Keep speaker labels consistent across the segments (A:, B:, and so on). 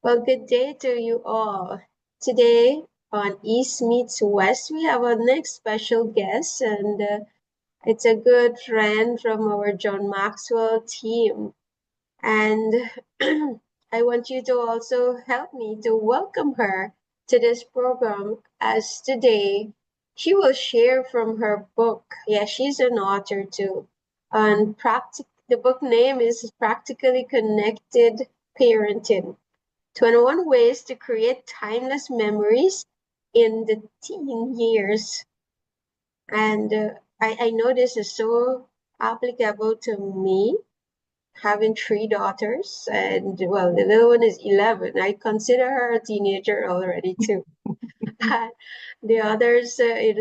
A: Well, good day to you all. Today on East Meets West, we have our next special guest, and it's a good friend from our John Maxwell team. And I want you to also help me to welcome her to this program, as today she will share from her book. Yeah, she's an author too. And the book name is Practically Connected Parenting. 21 ways to create timeless memories in the teen years. And I know this is so applicable to me, having three daughters. And well, the little one is 11. I consider her a teenager already, too. The others,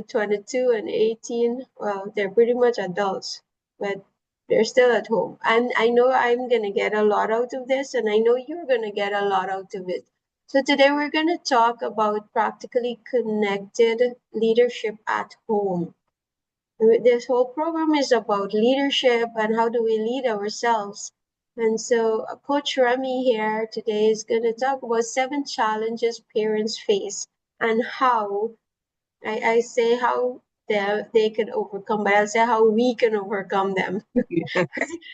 A: 22 and 18, well, they're pretty much adults, but they're still at home. And I know I'm going to get a lot out of this, and I know you're going to get a lot out of it. So today we're going to talk about practically connected leadership at home. This whole program is about leadership and how do we lead ourselves. And so Coach Remi here today is going to talk about 7 challenges parents face and how I say how they can overcome, but I'll say how we can overcome them.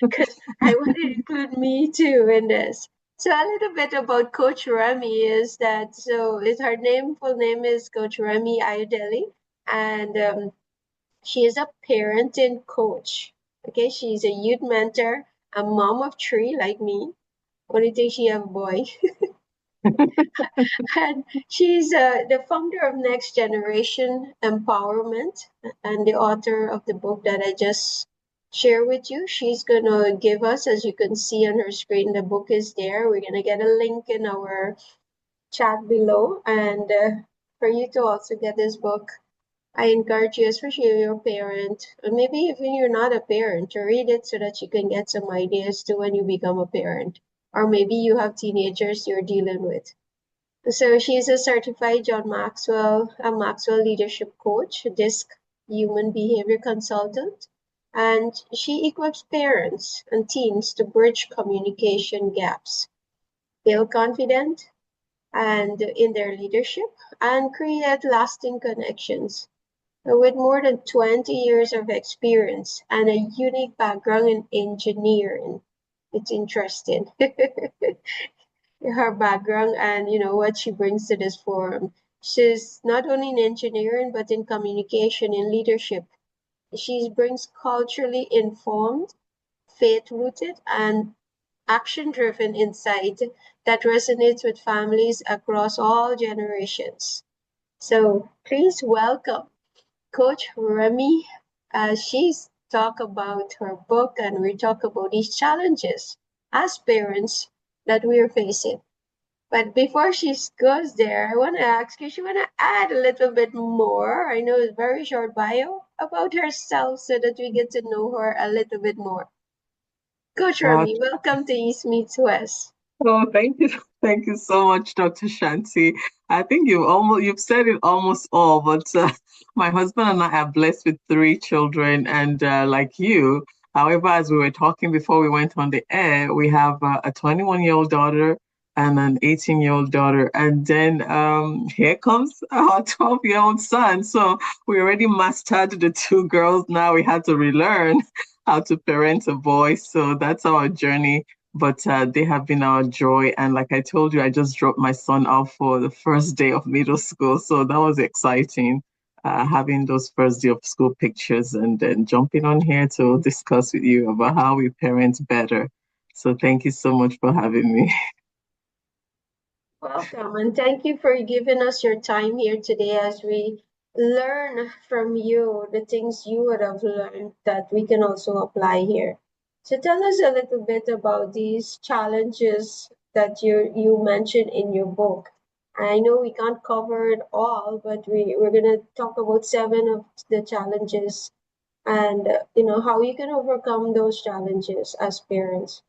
A: Because I want to include me too in this. So a little bit about Coach Remi is that, full name is Coach Remi Ayodele, and she is a parenting coach. Okay, she's a youth mentor, a mom of 3 like me. Only thing she have a boy. And she's the founder of Next Generation Empowerment and the author of the book that I just shared with you. She's going to give us, as you can see on her screen, the book is there. We're going to get a link in our chat below. And for you to also get this book, I encourage you, especially if you're a parent, or maybe even you're not a parent, to read it so that you can get some ideas to when you become a parent. Or maybe you have teenagers you're dealing with. So she's a certified John Maxwell, a Maxwell leadership coach, a DISC human behavior consultant, and she equips parents and teens to bridge communication gaps, feel confident and in their leadership, and create lasting connections. With more than 20 years of experience and a unique background in engineering, it's interesting. Her background and what she brings to this forum. She's not only in engineering but in communication and leadership. She brings culturally informed, faith-rooted, and action-driven insight that resonates with families across all generations. So please welcome Coach Remi. She's talk about her book, and we talk about these challenges as parents that we are facing. But before she goes there, I want to ask you, she want to add a little bit more. I know it's very short bio about herself so that we get to know her a little bit more. Coach Remi, welcome to East Meets West.
B: Oh, thank you. Thank you so much, Dr. Shanti. I think you've said it almost all, but my husband and I are blessed with 3 children, and like you, however, as we were talking before we went on the air, we have a 21-year-old daughter and an 18-year-old daughter, and then here comes our 12-year-old son. So we already mastered the 2 girls. Now we had to relearn how to parent a boy. So that's our journey, but they have been our joy. And like I told you, I just dropped my son off for the first day of middle school. So that was exciting, having those first day of school pictures and then jumping on here to discuss with you about how we parent better. So thank you so much for having me.
A: Welcome, and thank you for giving us your time here today as we learn from you the things you would have learned that we can also apply here. So tell us a little bit about these challenges that you mentioned in your book. I know we can't cover it all, but we're going to talk about 7 of the challenges and how you can overcome those challenges as parents.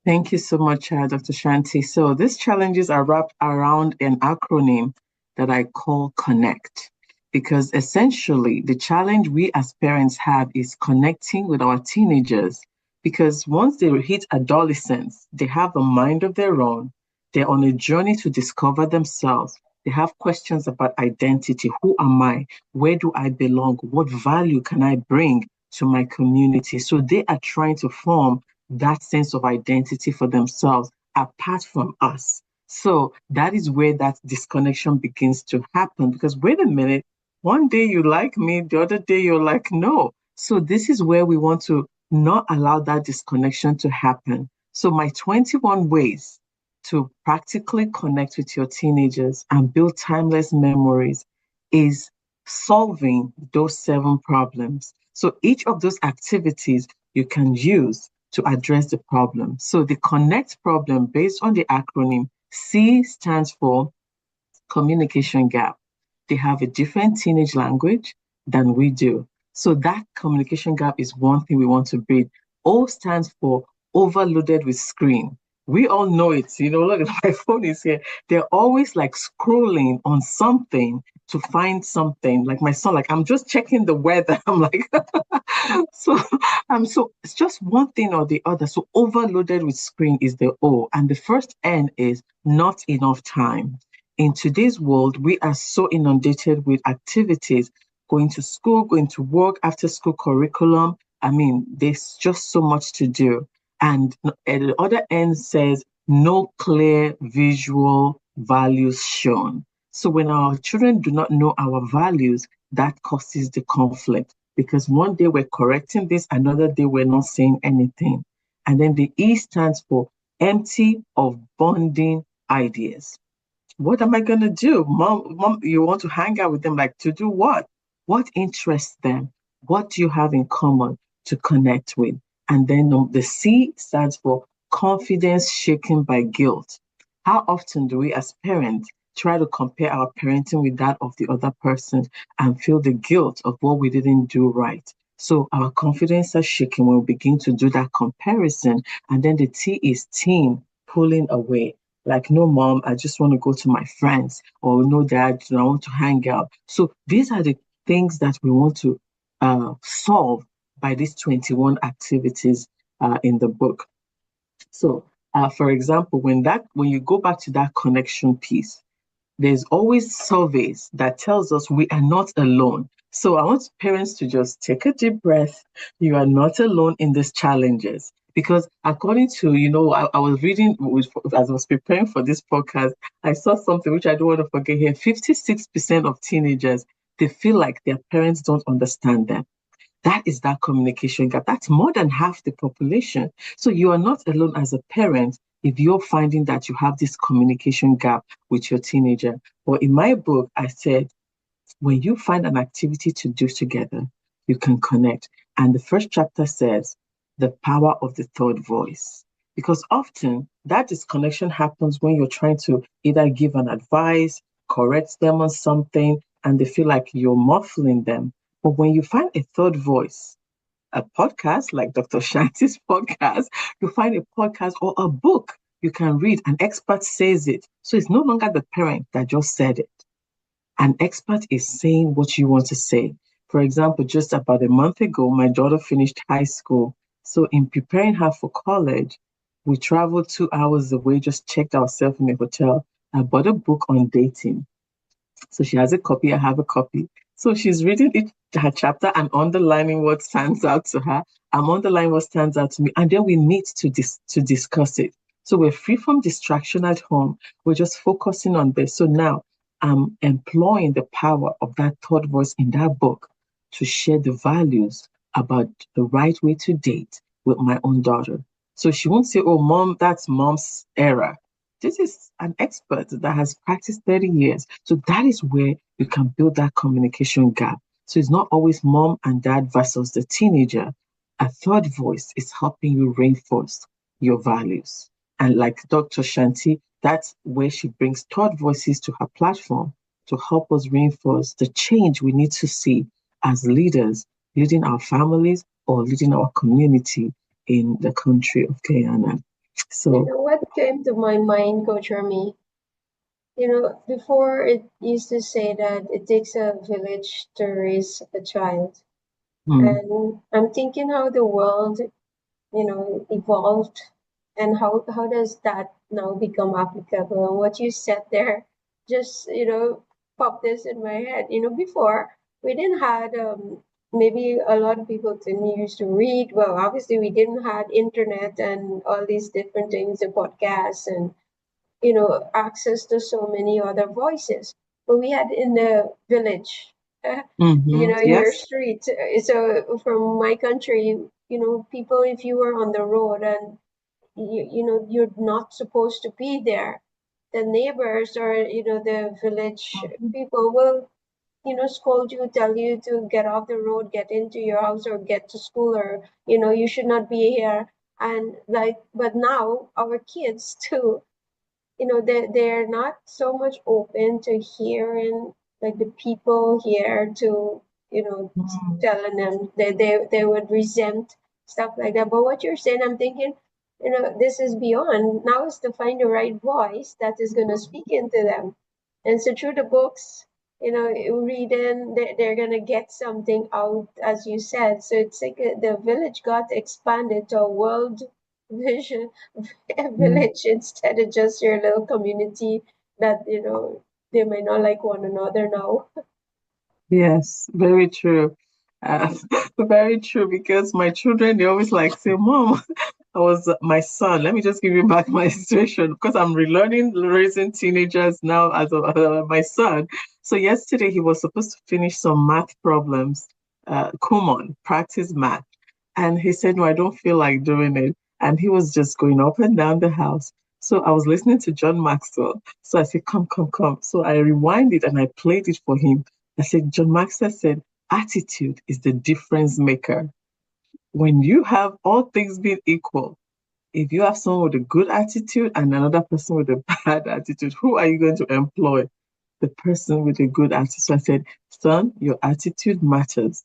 B: Thank you so much, Dr. Shanti. So these challenges are wrapped around an acronym that I call CONNECT, because essentially the challenge we as parents have is connecting with our teenagers, because once they hit adolescence, they have a mind of their own. They're on a journey to discover themselves. They have questions about identity. Who am I? Where do I belong? What value can I bring to my community? So they are trying to form that sense of identity for themselves apart from us. So that is where that disconnection begins to happen because wait a minute, one day you like me, the other day you're like, no. So this is where we want to not allow that disconnection to happen. So my 21 ways to practically connect with your teenagers and build timeless memories is solving those 7 problems. So each of those activities you can use to address the problem. So the connect problem based on the acronym C stands for communication gap. They have a different teenage language than we do. So that communication gap is one thing we want to bridge. O stands for overloaded with screen. We all know it. Look, my phone is here. They're always like scrolling on something to find something. Like my son, like I'm just checking the weather. I'm like, so it's just one thing or the other. So overloaded with screen is the O. And the first N is not enough time. In today's world, we are so inundated with activities, going to school, going to work, after school curriculum. I mean, there's just so much to do. And at the other end says no clear visual values shown. So when our children do not know our values, that causes the conflict because one day we're correcting this, another day we're not saying anything. And then the E stands for empty of bonding ideas. What am I going to do? Mom, you want to hang out with them, like to do what? What interests them? What do you have in common to connect with? And then the C stands for confidence shaken by guilt. How often do we as parents try to compare our parenting with that of the other person and feel the guilt of what we didn't do right? So our confidence is shaken when we begin to do that comparison. And then the T is team pulling away. Like, no, mom, I just want to go to my friends, or no, dad, I want to hang out. So these are the things that we want to solve by these 21 activities in the book. So, for example, when you go back to that connection piece, there's always surveys that tells us we are not alone. So I want parents to just take a deep breath. You are not alone in these challenges. Because according to, I was reading, as I was preparing for this podcast, I saw something which I don't want to forget here. 56% of teenagers, they feel like their parents don't understand them. That is that communication gap. That's more than half the population. So you are not alone as a parent if you're finding that you have this communication gap with your teenager. But in my book, I said, when you find an activity to do together, you can connect. And the first chapter says, the power of the third voice. Because often that disconnection happens when you're trying to either give an advice, correct them on something, and they feel like you're muffling them. But when you find a third voice, a podcast like Dr. Shanti's podcast, you find a podcast or a book you can read, an expert says it. So it's no longer the parent that just said it. An expert is saying what you want to say. For example, just about a month ago, my daughter finished high school. So in preparing her for college, we traveled 2 hours away, just checked ourselves in a hotel. I bought a book on dating. So she has a copy, I have a copy. So she's reading her chapter and underlining what stands out to her. I'm underlining what stands out to me. And then we meet to discuss it. So we're free from distraction at home. We're just focusing on this. So now I'm employing the power of that third voice in that book to share the values about the right way to date with my own daughter. So she won't say, oh, mom, that's mom's era. This is an expert that has practiced 30 years. So that is where you can build that communication gap. So it's not always mom and dad versus the teenager. A third voice is helping you reinforce your values. And like Dr. Shanti, that's where she brings third voices to her platform to help us reinforce the change we need to see as leaders, leading our families or leading our community in the country of Guyana. So
A: what came to my mind, Coach Remi? Before it used to say that it takes a village to raise a child. And I'm thinking how the world, evolved and how does that now become applicable. And what you said there just, popped this in my head. Before we didn't had maybe a lot of people didn't used to read. Well, obviously we didn't had internet and all these different things, the podcasts and access to so many other voices. But we had in the village, in your
B: Yes.
A: street. So from my country, people, if you were on the road and you're not supposed to be there, the neighbors or the village people will scold you, tell you to get off the road, get into your house or get to school, or you should not be here. And like, but now our kids too, they're not so much open to hearing like the people here to
B: Mm.
A: telling them they would resent stuff like that. But what you're saying, I'm thinking, this is beyond. Now is to find the right voice that is going to speak into them. And so through the books, reading, they're going to get something out, as you said. So it's like the village got expanded to a world vision
B: Mm.
A: village instead of just your little community that, they may not like one another now.
B: Yes, very true. Uh, very true because my children, they always like say, Mom, I was my son. Let me just give you back my situation because I'm relearning raising teenagers now as my son. So yesterday he was supposed to finish some math problems, Kumon, practice math. And he said, No, I don't feel like doing it. And he was just going up and down the house. So I was listening to John Maxwell. So I said, Come, come, come. So I rewinded and I played it for him. I said, John Maxwell said, attitude is the difference maker. When you have all things being equal, if you have someone with a good attitude and another person with a bad attitude, who are you going to employ? The person with a good attitude. So I said, son, your attitude matters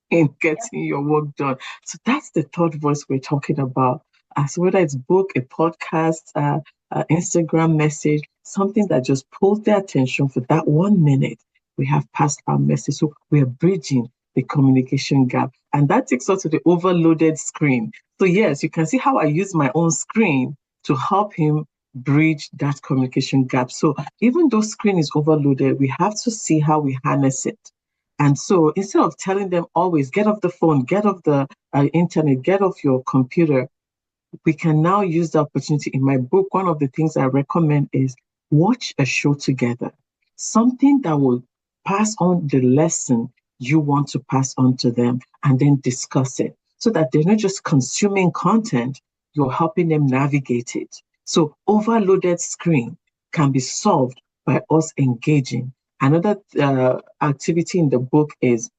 B: in getting your work done. So that's the third voice we're talking about. As whether it's book, a podcast, Instagram message, something that just pulls their attention for that 1 minute. We have passed our message. So we're bridging the communication gap. And that takes us to the overloaded screen. So yes, you can see how I use my own screen to help him bridge that communication gap. So even though screen is overloaded, we have to see how we harness it. And so instead of telling them always get off the phone, get off the internet, get off your computer, we can now use the opportunity. In my book, one of the things I recommend is watch a show together, something that will pass on the lesson you want to pass on to them, and then discuss it so that they're not just consuming content, you're helping them navigate it. So overloaded screen can be solved by us engaging. Another activity in the book is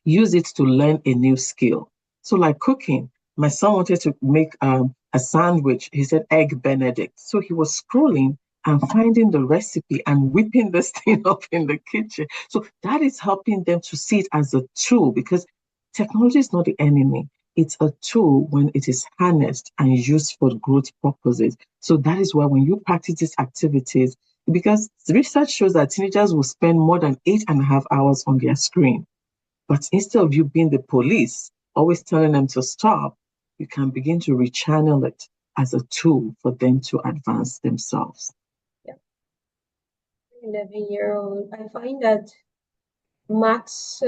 B: use it to learn a new skill. So, like cooking, my son wanted to make a sandwich. He said egg Benedict. So he was scrolling and finding the recipe and whipping this thing up in the kitchen. So that is helping them to see it as a tool because technology is not the enemy. It's a tool when it is harnessed and used for growth purposes. So that is why when you practice these activities, because research shows that teenagers will spend more than 8.5 hours on their screen. But instead of you being the police, always telling them to stop, you can begin to rechannel it as a tool for them to advance themselves.
A: Yeah. 11-year-old, I find that max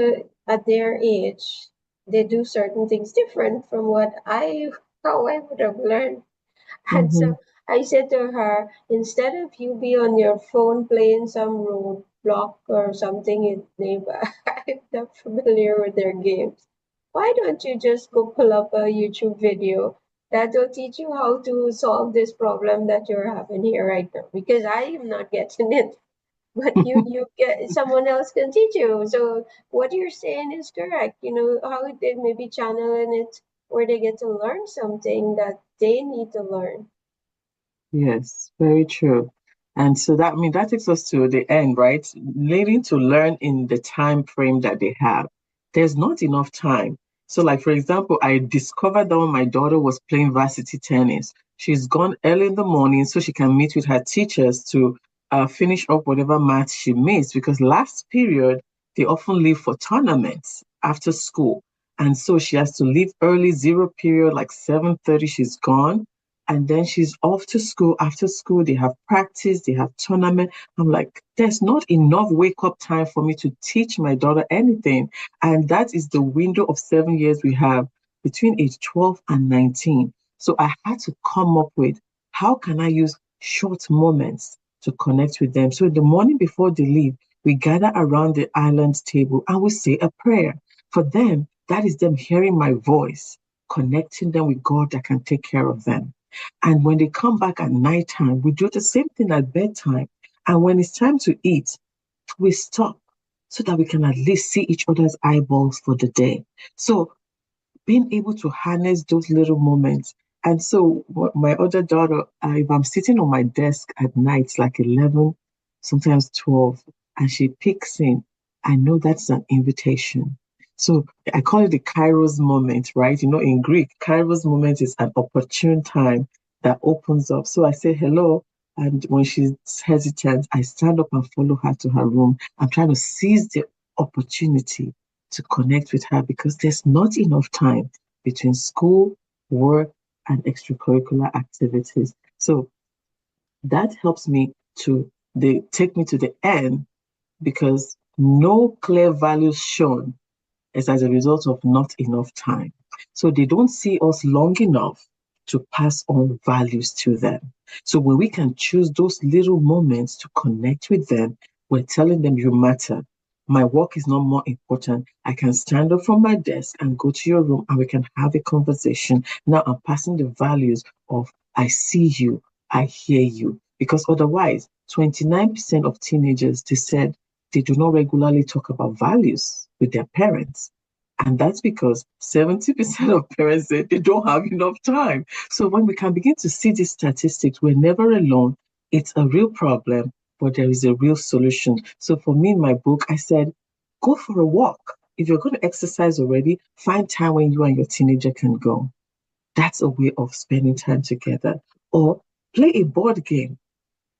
A: at their age, they do certain things different from how I would have learned. And
B: Mm-hmm.
A: so I said to her, instead of you be on your phone playing some roadblock or something in neighbor, I'm not familiar with their games. Why don't you just go pull up a YouTube video that will teach you how to solve this problem that you're having here right now? Because I am not getting it. But you get someone else can teach you. So what you're saying is correct. How they maybe channeling it where they get to learn something that they need to learn.
B: Yes, very true. And so that, I mean, that takes us to the end, right? Needing to learn in the time frame that they have. There's not enough time. So, like, for example, I discovered that when my daughter was playing varsity tennis, she's gone early in the morning so she can meet with her teachers to finish up whatever math she missed. Because last period, they often leave for tournaments after school. And so she has to leave early, zero period, like 7:30, she's gone And then she's off to school. After school, they have practice, they have tournament. I'm like, there's not enough wake up time for me to teach my daughter anything. And that is the window of 7 years we have between age 12 and 19. So I had to come up with how can I use short moments to connect with them. So the morning before they leave, we gather around the island table and we say a prayer. For them, that is them hearing my voice, connecting them with God that can take care of them. And when they come back at nighttime, we do the same thing at bedtime. And when it's time to eat, we stop so that we can at least see each other's eyeballs for the day. So being able to harness those little moments. And so my other daughter, if I'm sitting on my desk at night, like 11, sometimes 12, and she picks in, I know that's an invitation. So I call it the Kairos moment, right? In Greek, Kairos moment is an opportune time that opens up. So I say hello. And when she's hesitant, I stand up and follow her to her room. I'm trying to seize the opportunity to connect with her because there's not enough time between school, work, and extracurricular activities. So that helps me to take me to the end because no clear values shown is as a result of not enough time. So they don't see us long enough to pass on values to them. So when we can choose those little moments to connect with them, we're telling them you matter. My work is not more important. I can stand up from my desk and go to your room and we can have a conversation. Now I'm passing the values of I see you, I hear you. Because otherwise, 29% of teenagers, they said they do not regularly talk about values with their parents. And that's because 70% of parents say they don't have enough time. So when we can begin to see these statistics, we're never alone. It's a real problem, but there is a real solution. So for me in my book, I said, go for a walk. If you're going to exercise already, find time when you and your teenager can go. That's a way of spending time together. Or play a board game.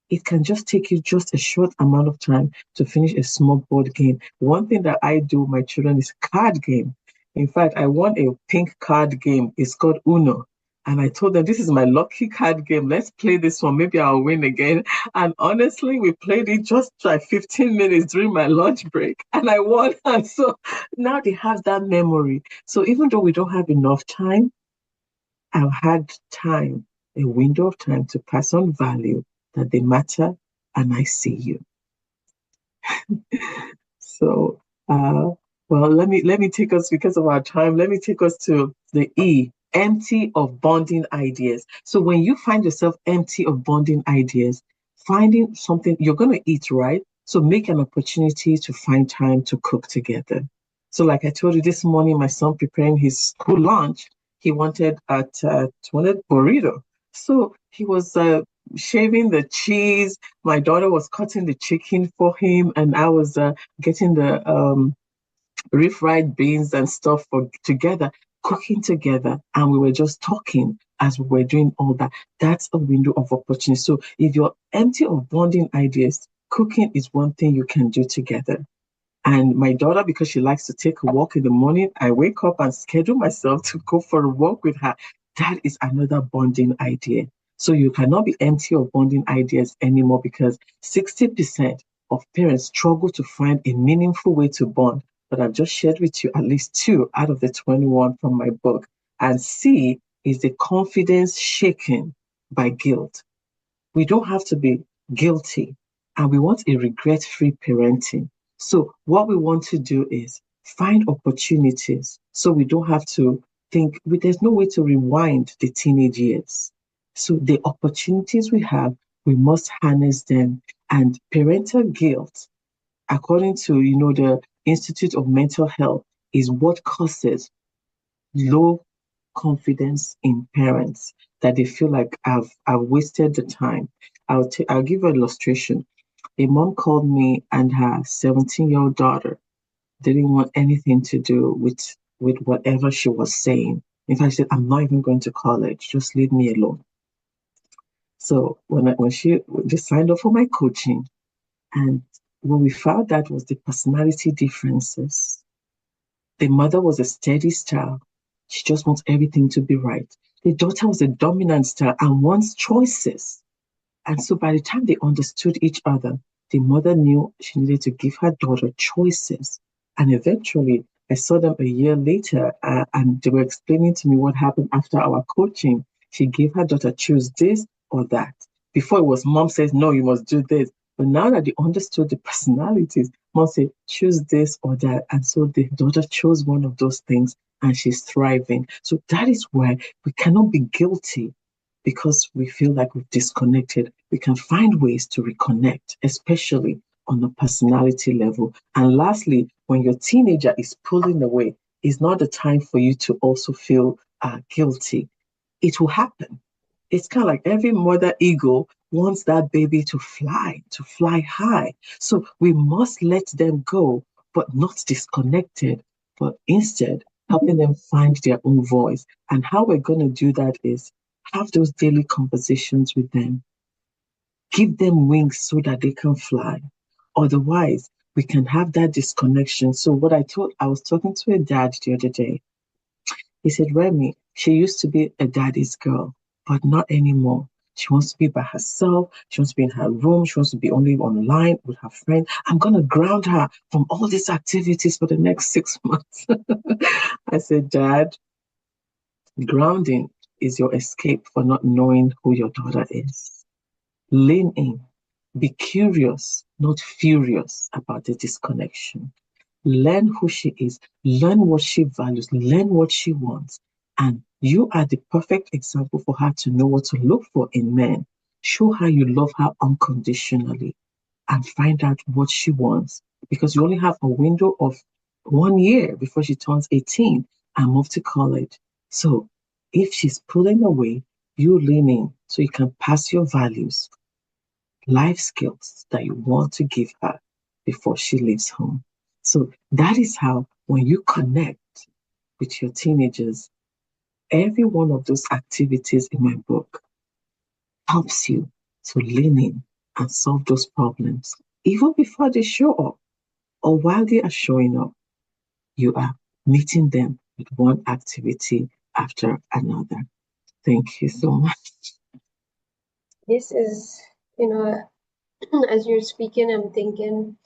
B: It can just take you just a short amount of time to finish a small board game. One thing that I do with my children is card game. In fact, I won a pink card game. It's called Uno. And I told them, this is my lucky card game. Let's play this one. Maybe I'll win again. And honestly, we played it just like 15 minutes during my lunch break. And I won. And so now they have that memory. So even though we don't have enough time, I've had time, a window of time to pass on value that they matter and I see you. So, well, let me take us because of our time. Let me take us to the E, empty of bonding ideas. So when you find yourself empty of bonding ideas, finding something you're going to eat, right? So make an opportunity to find time to cook together. So, like I told you this morning, my son preparing his school lunch, he wanted burrito. So he was shaving the cheese. My daughter was cutting the chicken for him, and I was getting the refried beans and stuff for together, cooking together, and we were just talking as we were doing all that. That's a window of opportunity. So if you're empty of bonding ideas, cooking is one thing you can do together. And my daughter, because she likes to take a walk in the morning, I wake up and schedule myself to go for a walk with her. That is another bonding idea. So you cannot be empty of bonding ideas anymore because 60% of parents struggle to find a meaningful way to bond. But I've just shared with you at least two out of the 21 from my book. And C is the confidence shaken by guilt. We don't have to be guilty, and we want a regret-free parenting. So what we want to do is find opportunities so we don't have to think there's no way to rewind the teenage years. So the opportunities we have, we must harness them. And parental guilt, according to the Institute of Mental Health, is what causes low confidence in parents, that they feel like I've wasted the time. I'll give an illustration. A mom called me and her 17-year-old daughter didn't want anything to do with whatever she was saying. In fact, she said, I'm not even going to college. Just leave me alone. So when she just signed up for my coaching, and what we found out was the personality differences. The mother was a steady style. She just wants everything to be right. The daughter was a dominant style and wants choices. And so by the time they understood each other, the mother knew she needed to give her daughter choices. And eventually, I saw them a year later, and they were explaining to me what happened after our coaching. She gave her daughter choose this or that. Before it was mom says, no, you must do this. But now that they understood the personalities, mom said, choose this or that. And so the daughter chose one of those things and she's thriving. So that is why we cannot be guilty because we feel like we've disconnected. We can find ways to reconnect, especially on a personality level. And lastly, when your teenager is pulling away, it's not the time for you to also feel guilty. It will happen. It's kind of like every mother eagle wants that baby to fly high. So we must let them go, but not disconnected, but instead helping them find their own voice. And how we're going to do that is have those daily conversations with them, give them wings so that they can fly. Otherwise, we can have that disconnection. So what I was talking to a dad the other day. He said, Remi, she used to be a daddy's girl, but not anymore. She wants to be by herself. She wants to be in her room. She wants to be only online with her friend. I'm going to ground her from all these activities for the next 6 months. I said, Dad, grounding is your escape for not knowing who your daughter is. Lean in. Be curious, not furious about the disconnection. Learn who she is, learn what she values, learn what she wants. And you are the perfect example for her to know what to look for in men. Show her you love her unconditionally and find out what she wants because you only have a window of 1 year before she turns 18 and move to college. So if she's pulling away, you lean in so you can pass your values, life skills that you want to give her before she leaves home. So that is how, when you connect with your teenagers, every one of those activities in my book helps you to lean in and solve those problems. Even before they show up or while they are showing up, you are meeting them with one activity after another. Thank you so much.
A: This is, you know, as you're speaking, I'm thinking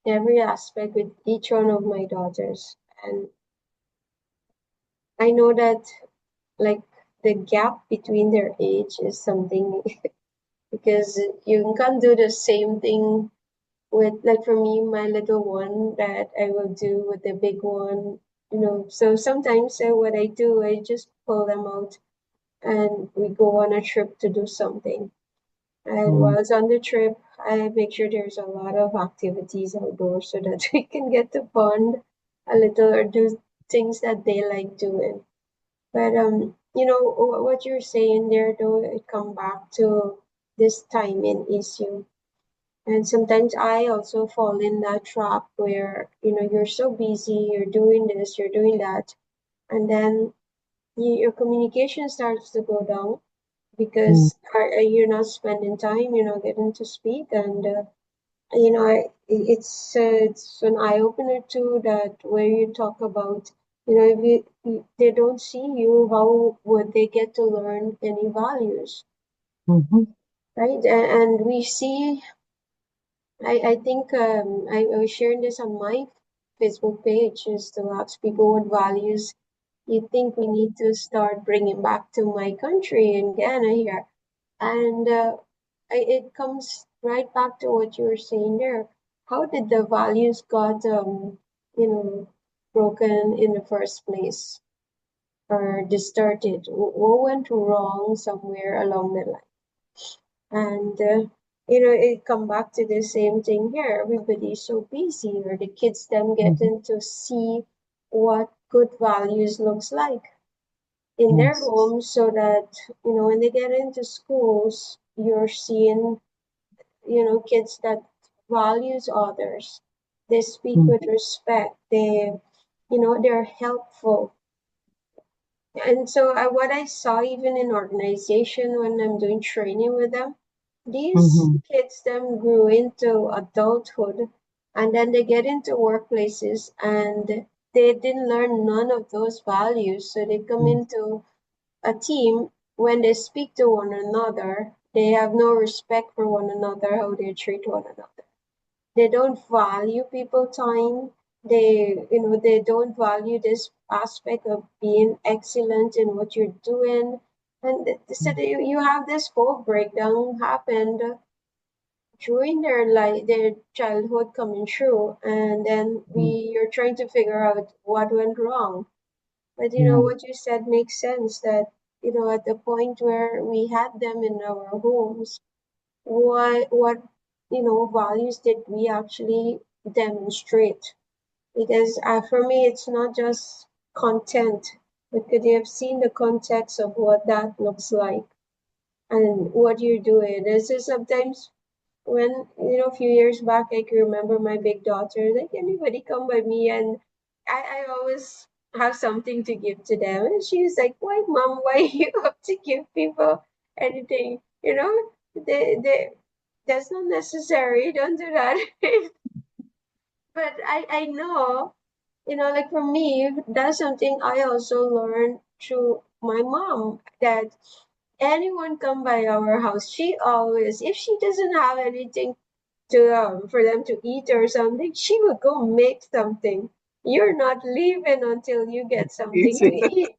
A: every aspect with each one of my daughters. And I know that, like, the gap between their age is something because you can't do the same thing with, like, for me, my little one that I will do with the big one, So sometimes what I do, I just pull them out and we go on a trip to do something. And
B: Mm,
A: while it's on the trip, I make sure there's a lot of activities outdoors so that we can get to bond a little or do things that they like doing. But what you're saying there, though, it come back to this timing issue. And sometimes I also fall in that trap where, you're so busy, you're doing this, you're doing that, and then your communication starts to go down
B: mm,
A: because you're not spending time, you're not getting to speak, and it's an eye opener too that where you talk about, if they don't see you, how would they get to learn any values,
B: mhm,
A: right? And we see, I think I was sharing this on my Facebook page is to ask people what values you think we need to start bringing back to my country in Ghana here. And it comes right back to what you were saying there. How did the values got, you know, broken in the first place or distorted? What went wrong somewhere along the line? And, it come back to the same thing here. Everybody's so busy, or the kids them
B: mhm.
A: getting to see what good values looks like in their
B: Yes.
A: homes so that, when they get into schools, you're seeing, kids that values others. They speak
B: Mm,
A: with respect. They're helpful. And so what I saw even in organization when I'm doing training with them, these
B: mhm,
A: kids then grew into adulthood and then they get into workplaces and they didn't learn none of those values. So they come
B: mm,
A: into a team, when they speak to one another, they have no respect for one another, how they treat one another. They don't value people time. They don't value this aspect of being excellent in what you're doing. And so you have this whole breakdown happened during their childhood coming through, and then
B: Mm.
A: you're trying to figure out what went wrong. But
B: Yeah.
A: what you said makes sense, that at the point where we had them in our homes, what values did we actually demonstrate? Because for me, it's not just content, but could you have seen the context of what that looks like and what you're doing? This is sometimes when a few years back, I can remember my big daughter, like, anybody come by me, and I always have something to give to them, and she's like, why mom, why you have to give people anything? They that's not necessary, don't do that. But I know, like, for me, that's something I also learned through my mom, that anyone come by our house, she always, if she doesn't have anything to for them to eat or something, she would go make something. You're not leaving until you get something
B: It's
A: to eat.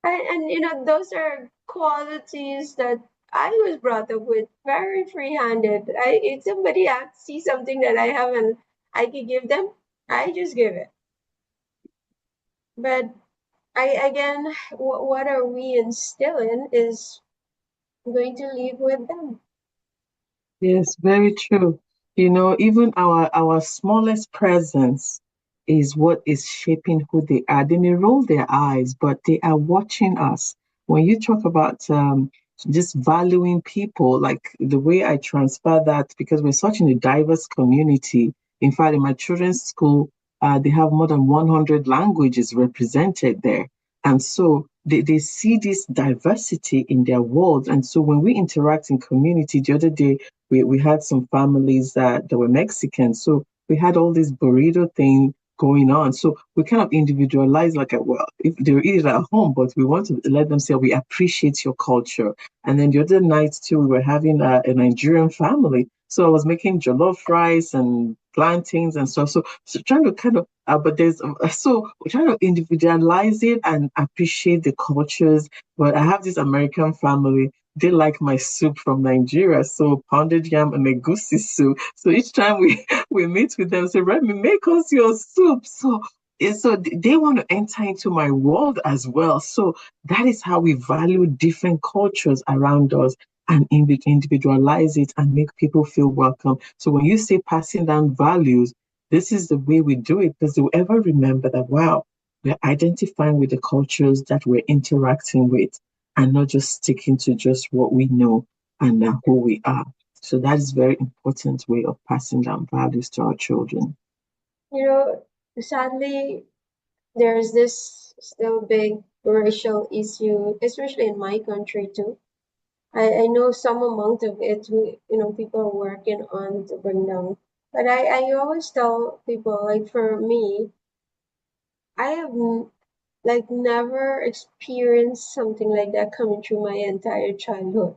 A: And those are qualities that I was brought up with, very free-handed. If somebody asks, see something that I have and I can give them, I just give it. But again, what are we instilling is going to live with them.
B: Yes, very true. Even our smallest presence is what is shaping who they are. They may roll their eyes, but they are watching us. When you talk about just valuing people, like the way I transfer that, because we're such in a diverse community. In fact, in my children's school, they have more than 100 languages represented there. And so they see this diversity in their world. And so when we interact in community, the other day, we had some families that were Mexican. So we had all this burrito thing going on. So we kind of individualize, like, well, if they eat it at home, but we want to let them say, we appreciate your culture. And then the other night, too, we were having a Nigerian family. So I was making jollof rice and plantains and stuff. So trying to kind of, but so we're trying to individualize it and appreciate the cultures. But I have this American family, they like my soup from Nigeria, so pounded yam and egusi soup. So each time we we meet with them, say, Remi, make us your soup. So they want to enter into my world as well. So that is how we value different cultures around us and individualize it and make people feel welcome. So when you say passing down values, this is the way we do it, because they'll ever remember that, wow, we're identifying with the cultures that we're interacting with and not just sticking to just what we know and who we are. So that is very important way of passing down values to our children.
A: You know, Sadly, there's this still big racial issue, especially in my country too. I know some amount of it, people are working on to bring down. But I always tell people, like, for me, I have like never experienced something like that coming through my entire childhood,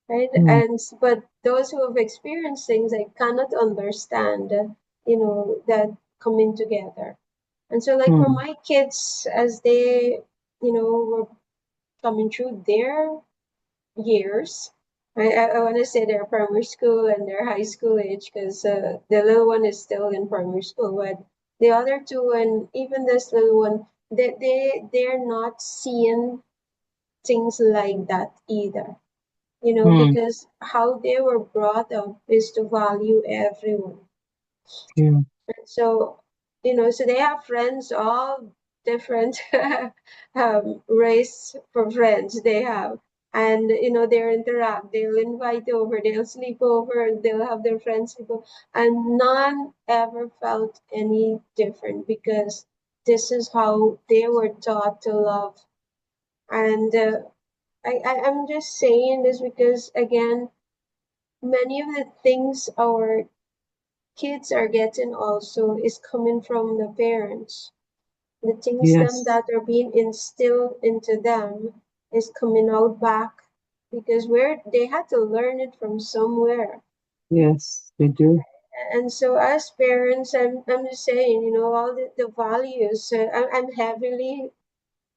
A: right?
B: Mm,
A: But those who have experienced things, I cannot understand, that coming together. And so, like, for
B: mm,
A: my kids, as they, were coming through their years, I want to say their primary school and their high school age, because the little one is still in primary school, but the other two and even this little one, they're not seeing things like that either.
B: mm,
A: Because how they were brought up is to value everyone.
B: yeah.
A: So, so they have friends, all different race for friends they have. And, they'll interact, they'll invite over, they'll sleep over, they'll have their friends sleep over. And none ever felt any different, because this is how they were taught to love. And I'm just saying this because, again, many of the things our kids are getting also is coming from the parents. The things them
B: Yes.
A: that are being instilled into them is coming out back because where they had to learn it from somewhere.
B: Yes, they do.
A: And so as parents, I'm just saying, you know, all the values, I'm heavily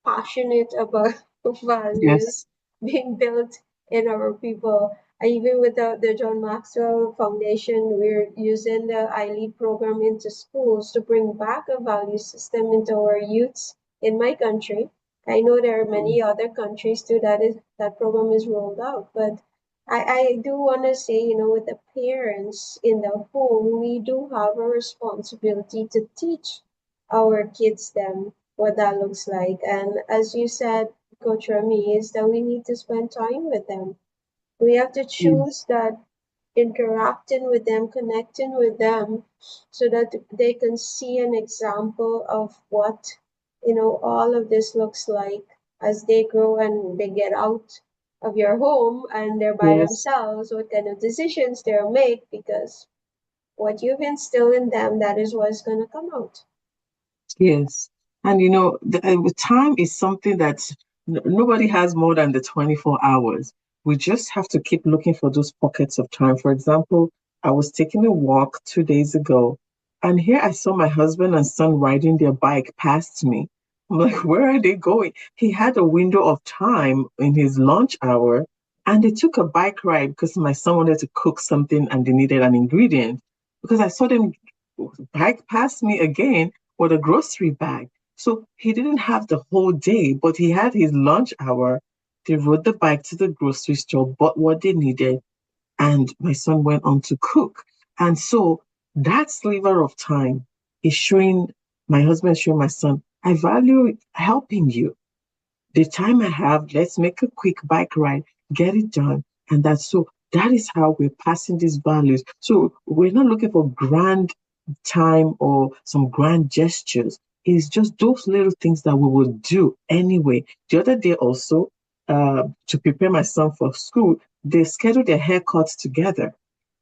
A: passionate about values
B: Yes,
A: being built in our people. Even with the John Maxwell Foundation, we're using the iLead program into schools to bring back a value system into our youths in my country. I know there are
B: mm,
A: many other countries too that program is rolled out, but I do want to say, you know, with the parents in the home, we do have a responsibility to teach our kids them what that looks like. And as you said, Coach Remi, is that we need to spend time with them. We have to
B: yes,
A: choose that interacting with them, connecting with them, so that they can see an example of what, you know, all of this looks like as they grow and they get out of your home and they're by
B: yes.
A: themselves, what kind of decisions they'll make, because what you've instilled in them, that is what's going to come out.
B: Yes. And you know, time is something that nobody has more than the 24 hours. We just have to keep looking for those pockets of time. For example, I was taking a walk 2 days ago, and here I saw my husband and son riding their bike past me. I'm like, where are they going? He had a window of time in his lunch hour, and they took a bike ride because my son wanted to cook something and they needed an ingredient. Because I saw them bike past me again with a grocery bag. So he didn't have the whole day, but he had his lunch hour. They rode the bike to the grocery store, bought what they needed, and my son went on to cook. And so that sliver of time is showing my husband, showing my son, I value helping you. The time I have, let's make a quick bike ride, get it done. And that's so that is how we're passing these values. So we're not looking for grand time or some grand gestures. It's just those little things that we will do anyway. The other day also, to prepare my son for school, they scheduled their haircuts together.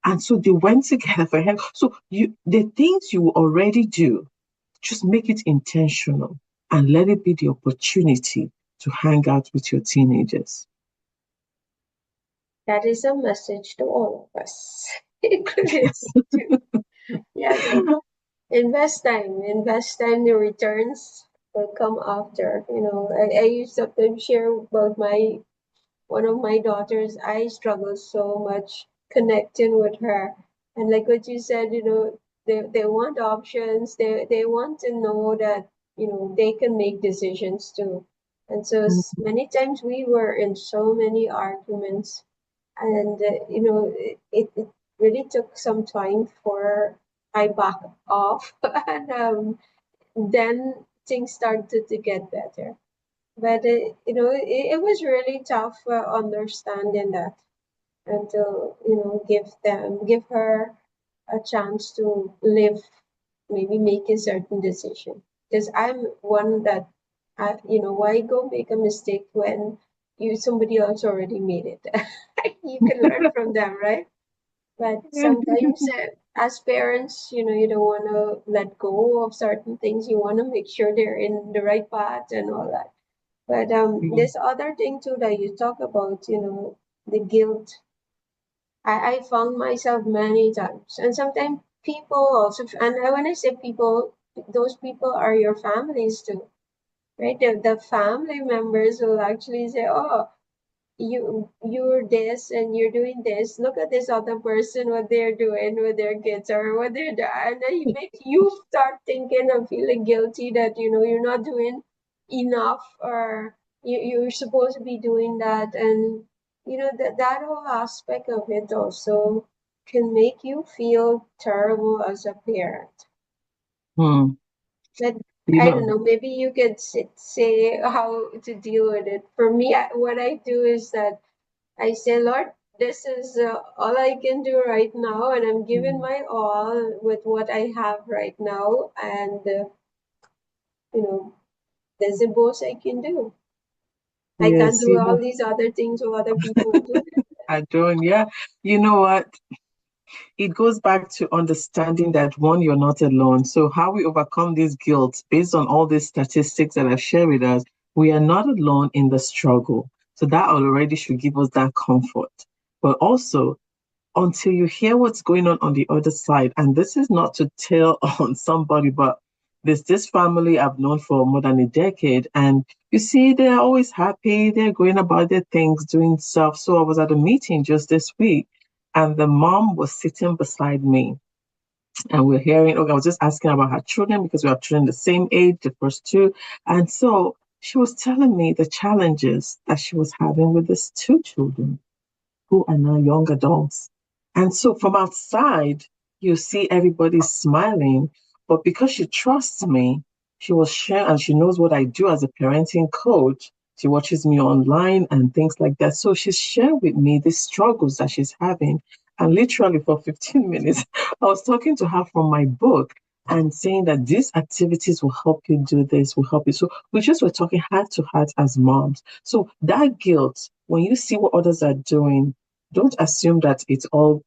B: And so they went together for hair. So the things you already do, just make it intentional and let it be the opportunity to hang out with your teenagers.
A: That is a message to all of us, including me too. Yeah, invest time, the returns will come after. You know, I used to sometimes share about one of my daughters. I struggle so much connecting with her. And like what you said, you know, they want options. They want to know that, you know, they can make decisions too. And so many times we were in so many arguments, and you know, it really took some time for I back off, and then things started to get better. But you know, it was really tough understanding that, and to, you know, give her a chance to live, maybe make a certain decision. Because I'm one that, you know, why go make a mistake when somebody else already made it? You can learn from them, right? But sometimes, as parents, you know, you don't want to let go of certain things. You want to make sure they're in the right path and all that. But this other thing too that you talk about, you know, the guilt. I found myself many times, and sometimes people also, and when I say people, those people are your families too, right? The family members will actually say, "Oh, you're this and you're doing this. Look at this other person, what they're doing with their kids or what they're doing." And then it makes you start thinking and feeling guilty that, you know, you're not doing enough, or you're supposed to be doing that. And you know, that whole aspect of it also can make you feel terrible as a parent.
B: Hmm.
A: But
B: You
A: I don't
B: know,
A: know, maybe you could say how to deal with it. For me, what I do is that I say, Lord, this is all I can do right now, and I'm giving
B: mm,
A: my all with what I have right now, and you know, there's the most I can do. I can't
B: yes,
A: do all these other things or other people are doing.
B: I don't. Yeah, you know what? It goes back to understanding that one, you're not alone. So, how we overcome this guilt based on all these statistics that I've shared with us, we are not alone in the struggle. So that already should give us that comfort. But also, until you hear what's going on the other side, and this is not to tell on somebody, but there's this family I've known for more than a decade, and you see, they're always happy, they're going about their things, doing stuff. So I was at a meeting just this week, and the mom was sitting beside me, and we're hearing, okay, I was just asking about her children because we have children the same age, the first two. And so she was telling me the challenges that she was having with these two children who are now young adults. And so from outside, you see everybody smiling, but because she trusts me, she will share and she knows what I do as a parenting coach. She watches me online and things like that. So she's shared with me the struggles that she's having. And literally for 15 minutes, I was talking to her from my book and saying that these activities will help you do this, will help you. So we just were talking heart to heart as moms. So that guilt, when you see what others are doing, don't assume that it's all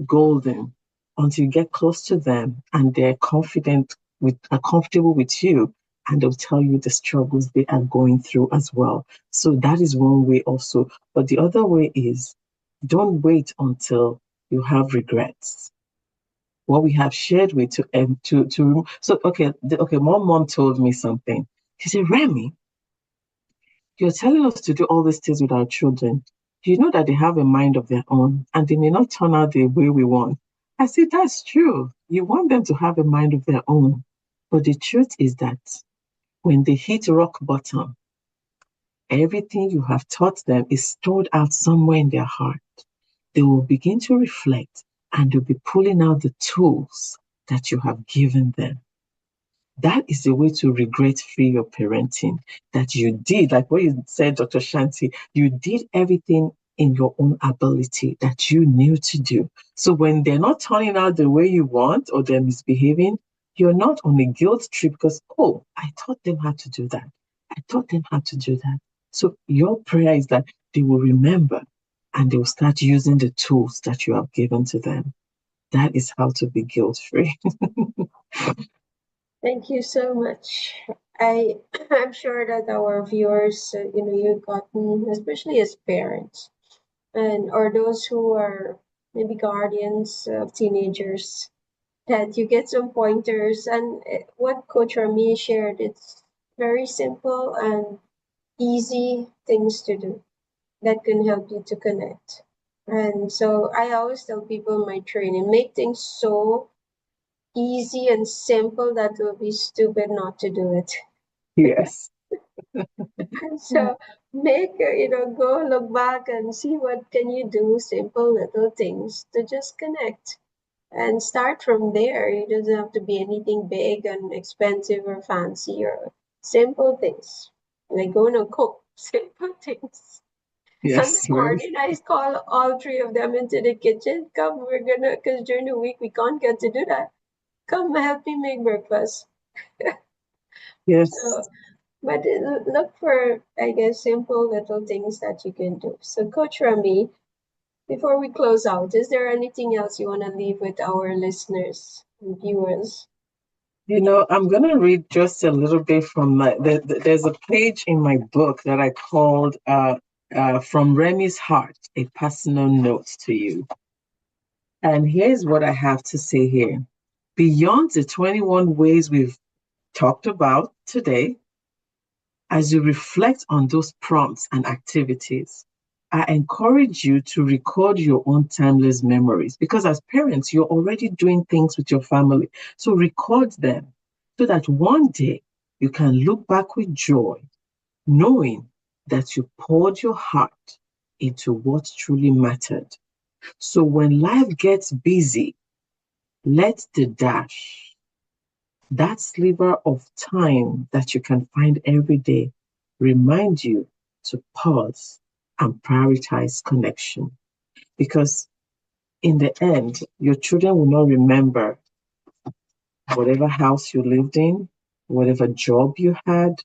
B: golden until you get close to them and they're confident with are comfortable with you, and they'll tell you the struggles they are going through as well. So that is one way also. But the other way is don't wait until you have regrets. What we have shared with to so okay, mom told me something. She said, Remi, you're telling us to do all these things with our children. Do you know that they have a mind of their own and they may not turn out the way we want? I said, that's true. You want them to have a mind of their own. But the truth is that when they hit rock bottom, everything you have taught them is stored out somewhere in their heart. They will begin to reflect and they'll be pulling out the tools that you have given them. That is the way to regret free your parenting. That you did, like what you said, Dr. Shanti, you did everything in your own ability that you knew to do. So when they're not turning out the way you want or they're misbehaving, you're not on a guilt trip because, oh, I taught them how to do that. I taught them how to do that. So your prayer is that they will remember and they will start using the tools that you have given to them. That is how to be guilt free.
A: Thank you so much. I I'm sure that our viewers, you've gotten, especially as parents, and or those who are maybe guardians of teenagers, that you get some pointers. And what Coach Rami shared, it's very simple and easy things to do that can help you to connect. And so I always tell people in my training, make things so easy and simple that it will be stupid not to do it.
B: Yes.
A: So make go look back and see what can you do, simple little things to just connect and start from there. It doesn't have to be anything big and expensive or fancy, or simple things like going to cook. Simple things. Sunday
B: Yes, very.
A: morning, I call all three of them into the kitchen. Come, we're gonna, because during the week we can't get to do that. Come help me make breakfast.
B: Yes.
A: So, but look for, I guess, simple little things that you can do. So, Coach Rami, before we close out, is there anything else you want to leave with our listeners and viewers?
B: I'm going to read just a little bit from there's a page in my book that I called From Remi's Heart, a personal note to you. And here's what I have to say here. Beyond the 21 ways we've talked about today, as you reflect on those prompts and activities, I encourage you to record your own timeless memories because as parents, you're already doing things with your family. So record them so that one day you can look back with joy, knowing that you poured your heart into what truly mattered. So when life gets busy, let the dash, that sliver of time that you can find every day, remind you to pause and prioritize connection. Because in the end, your children will not remember whatever house you lived in, whatever job you had,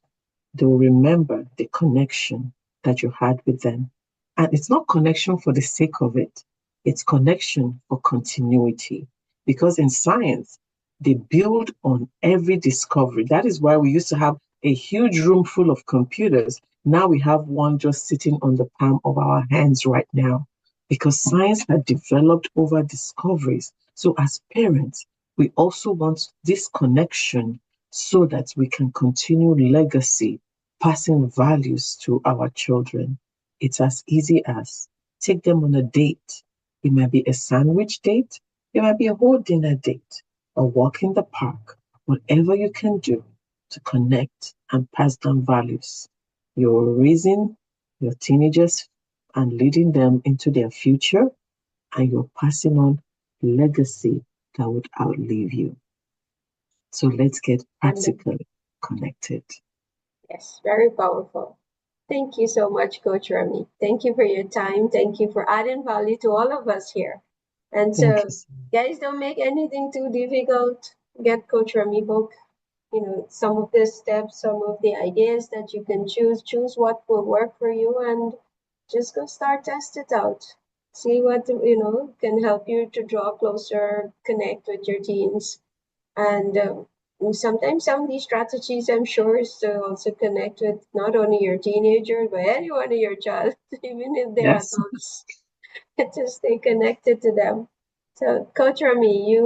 B: they'll remember the connection that you had with them. And it's not connection for the sake of it, it's connection for continuity. Because in science, they build on every discovery. That is why we used to have a huge room full of computers Now we have one just sitting on the palm of our hands right now because science had developed over discoveries. So, as parents, we also want this connection so that we can continue legacy, passing values to our children. It's as easy as take them on a date. It might be a sandwich date, it might be a whole dinner date, a walk in the park, whatever you can do to connect and pass down values. You're raising your teenagers and leading them into their future, and you're passing on legacy that would outlive you. So let's get practically connected.
A: Yes, very powerful. Thank you so much, Coach Remi. Thank you for your time. Thank you for adding value to all of us here. And
B: Thank you
A: so,
B: so
A: guys, don't make anything too difficult. Get Coach Remi book. Some of the steps, some of the ideas that you can choose what will work for you, and just go start test it out. See what can help you to draw closer, connect with your teens. And sometimes some of these strategies, I'm sure, is to also connect with not only your teenager, but anyone in your child, even if they're
B: Yes.
A: adults, to stay connected to them. So, Coach Rami,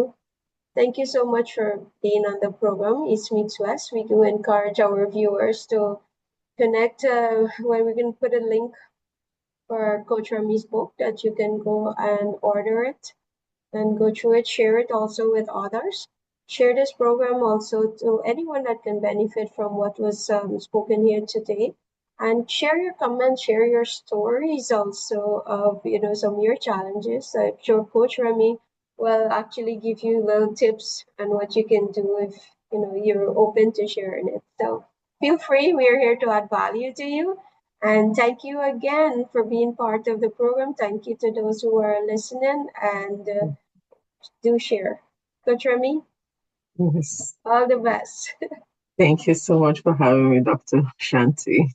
A: thank you so much for being on the program, East Meets West. We do encourage our viewers to connect where we can put a link for Coach Rami's book that you can go and order it and go through it, share it also with others. Share this program also to anyone that can benefit from what was spoken here today. And share your comments, share your stories also of some of your challenges. I'm sure Coach Remy will actually give you little tips on what you can do if you're open to sharing it. So feel free. We're here to add value to you. And thank you again for being part of the program. Thank you to those who are listening, and do share. Coach Remy,
B: Yes.
A: all the best.
B: Thank you so much for having me, Dr. Shanti.